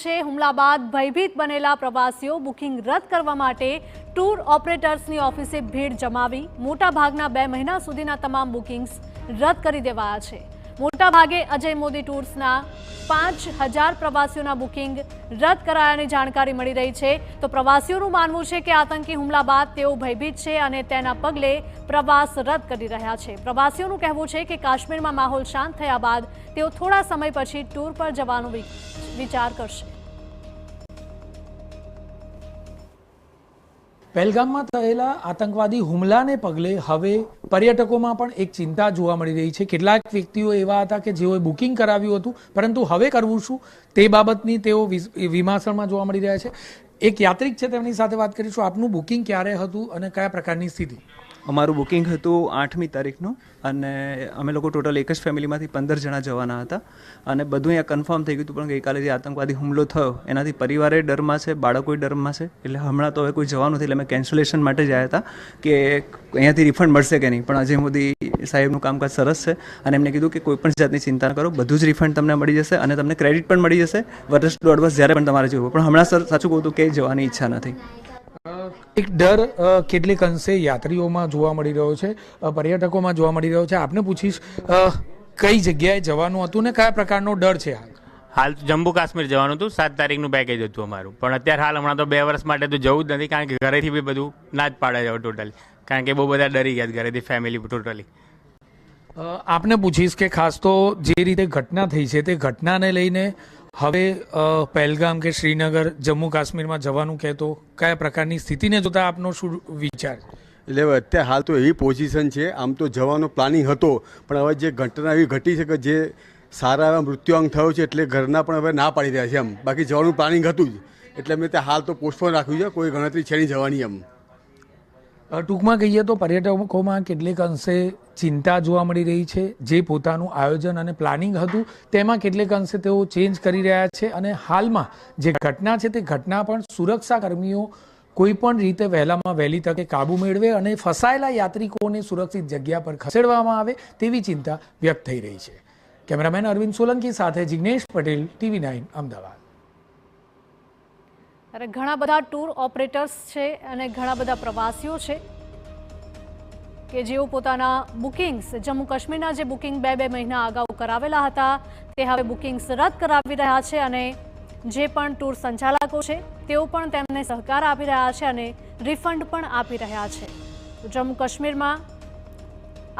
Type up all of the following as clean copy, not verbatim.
છે। હુમલા બાદ ભયભીત બનેલા પ્રવાસીઓ બુકિંગ રદ કરવા માટે ટૂર ઓપરેટર્સની ઓફિસે ભીડ જમાવી મોટાભાગના 2 મહિના સુધીના તમામ બુકિંગ્સ રદ કરી દેવાયા છે। મોટાભાગે અજય મોદી ટૂર્સના 5000 પ્રવાસીઓના બુકિંગ રદ કરાયાની જાણકારી મળી રહી છે। તો પ્રવાસીઓનું માનવું છે કે આતંકી હુમલા બાદ તેઓ ભયભીત છે અને તેના પગલે પ્રવાસ રદ કરી રહ્યા છે। પ્રવાસીઓનું કહેવું છે કે કાશ્મીરમાં માહોલ શાંત થયા બાદ તેઓ થોડા સમય પછી ટૂર પર જવાનો વિચાર કરશે। પહેલગામમાં થયેલા આતંકવાદી હુમલાને પગલે હવે પર્યટકોમાં પણ એક ચિંતા જોવા મળી રહી છે। કેટલાક વ્યક્તિઓ એવા હતા કે જેઓએ બુકિંગ કરાવ્યું હતું, પરંતુ હવે કરવું શું તે બાબતની તેઓ વિમાસણમાં જોવા મળી રહ્યા છે। એક યાત્રિક છે, તેમની સાથે વાત કરીશું। આપનું બુકિંગ ક્યારે હતું અને કયા પ્રકારની સ્થિતિ? અમારું બુકિંગ હતું 8મી તારીખનું અને અમે લોકો ટોટલ એક જ ફેમિલીમાંથી 15 જણા જવાના હતા અને બધું અહીંયા કન્ફર્મ થઈ ગયું હતું। પણ ગઈકાલે જે આતંકવાદી હુમલો થયો એનાથી પરિવારે ડરમાં છે, બાળકોએ ડરમાં છે, એટલે હમણાં તો હવે કોઈ જવાનું નથી। એટલે અમે કેન્સલેશન માટે જ આવ્યા હતા કે અહીંયાથી રિફંડ મળશે કે નહીં। પણ અજય મોદી સાહેબનું કામકાજ સરસ છે અને એમને કીધું કે કોઈ પણ જાતની ચિંતા ન કરો, બધું જ રિફંડ તમને મળી જશે અને તમને ક્રેડિટ પણ મળી જશે વર્ષ દોઢ વર્ષ જ્યારે પણ તમારે જોવું। પણ હમણાં સર સાચું કહું તો કે જવાની ઈચ્છા નથી। એક ડર કેટલીક અંશે યાત્રીઓમાં જોવા મળી રહ્યો છે, પર્યટકોમાં જોવા મળી રહ્યો છે। આપને પૂછીશ, કઈ જગ્યાએ જવાનું હતું ને કયા પ્રકારનો ડર છે? હાલ જમ્મુ કાશ્મીર જવાનું હતું, 7 તારીખનું પેકેજ હતું અમારું, પણ અત્યારે હાલ હમણાં તો 2 વર્ષ માટે તો જવું જ નથી, કારણ કે ઘરેથી બી બધું ના જ પાડે જવું ટોટલી, કારણ કે બહુ બધા ડરી ગયા ઘરેથી ફેમિલી ટોટલી। આપને પૂછીશ કે ખાસ તો જે રીતે ઘટના થઈ છે તે ઘટનાને લઈને હવે પહેલગામ કે શ્રીનગર જમ્મુ કાશ્મીરમાં જવાનું કહેતો કયા પ્રકારની સ્થિતિને જોતા આપનો શું વિચાર? એટલે અત્યારે હાલ તો એવી પોઝિશન છે, આમ તો જવાનો પ્લાનિંગ હતો, પણ હવે જે ઘટના એવી ઘટી છે કે જે સારા એવા મૃત્યુઆંક થયો છે એટલે ઘરના પણ હવે ના પાડી રહ્યા છે એમ। બાકી જવાનું પ્લાનિંગ હતું જ, એટલે મેં ત્યાં હાલ તો પોસ્ટપોન રાખ્યું છે, કોઈ ગણતરી છે નહીં જવાની એમ। ટૂંકમાં કહીએ તો પર્યટકોમાં કેટલીક અંશે ચિંતા જોવા મળી રહી છે। જે પોતાનું આયોજન અને પ્લાનિંગ હતું તેમાં કેટલીક અંશે તેઓ ચેન્જ કરી રહ્યા છે અને હાલમાં જે ઘટના છે તે ઘટના પણ સુરક્ષા કર્મીઓ કોઈ પણ રીતે વહેલામાં વહેલી તકે કાબુ મેળવે અને ફસાયેલા યાત્રિકોને સુરક્ષિત જગ્યા પર ખસેડવામાં આવે તેવી ચિંતા વ્યક્ત થઈ રહી છે। કેમેરામેન અરવિંદ સોલંકી સાથે જિગ્નેશ પટેલ, TV9 અમદાવાદ। અરે ઘણા બધા ટૂર ઓપરેટર્સ છે અને ઘણા બધા પ્રવાસીઓ છે કે જેઓ પોતાના બુકિંગ્સ જમ્મુ કાશ્મીરના જે બુકિંગ 2 મહિના અગાઉ કરાવેલા હતા તે હવે બુકિંગ્સ રદ કરાવી રહ્યા છે અને જે પણ ટૂર સંચાલકો છે તેઓ પણ તેમને સહકાર આપી રહ્યા છે અને રિફંડ પણ આપી રહ્યા છે। જમ્મુ કાશ્મીરમાં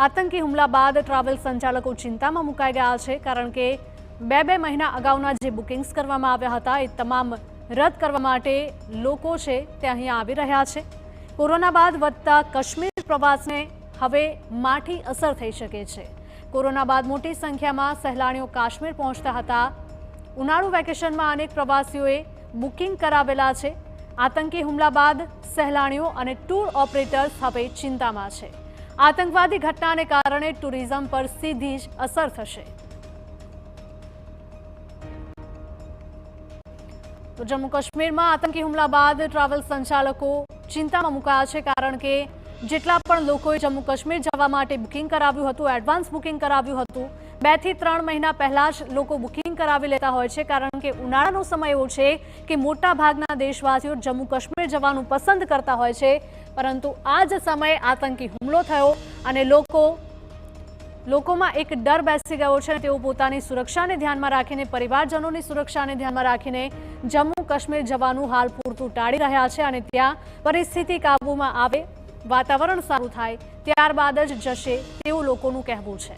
આતંકી હુમલા બાદ ટ્રાવેલ સંચાલકો ચિંતામાં મુકાઈ ગયા છે, કારણ કે 2 મહિના અગાઉના જે બુકિંગ્સ કરવામાં આવ્યા હતા એ તમામ રદ કરવા માટે લોકો છે તે અહીંયા આવી રહ્યા છે। કોરોના બાદ વધતા કાશ્મીર પ્રવાસને હવે માઠી અસર થઈ શકે છે। કોરોના બાદ મોટી સંખ્યામાં સહેલાણીઓ કાશ્મીર પહોંચતા હતા। ઉનાળુ વેકેશનમાં અનેક પ્રવાસીઓએ બુકિંગ કરાવેલા છે। આતંકી હુમલા બાદ સહેલાણીઓ અને ટૂર ઓપરેટર્સ હવે ચિંતામાં છે। આતંકવાદી ઘટનાને કારણે ટુરિઝમ પર સીધી જ અસર થશે। તો જમ્મુ કાશ્મીરમાં આતંકી હુમલા બાદ ટ્રાવેલ સંચાલકો ચિંતામાં મુકાયા છે, કારણ કે જેટલા પણ લોકોએ જમ્મુ કાશ્મીર જવા માટે બુકિંગ કરાવ્યું હતું, એડવાન્સ બુકિંગ કરાવ્યું હતું, 2 થી 3 મહિના પહેલા જ લોકો બુકિંગ કરાવી લેતા હોય છે, કારણ કે ઉનાળાનો સમય એવો છે કે મોટા ભાગના દેશવાસીઓ જમ્મુ કાશ્મીર જવાનું પસંદ કરતા હોય છે। પરંતુ આ જ સમયે આતંકી હુમલો થયો અને લોકોમાં એક ડર બેસી ગયો છે। તેઓ પોતાની સુરક્ષાને ધ્યાનમાં રાખીને, પરિવારજનોની સુરક્ષાને ધ્યાનમાં રાખીને જમ્મુ કાશ્મીર જવાનું હાલ પૂરતું ટાળી રહ્યા છે અને ત્યાં પરિસ્થિતિ કાબૂમાં આવે, વાતાવરણ સારું થાય ત્યારબાદ જ જશે તેવું લોકોનું કહેવું છે।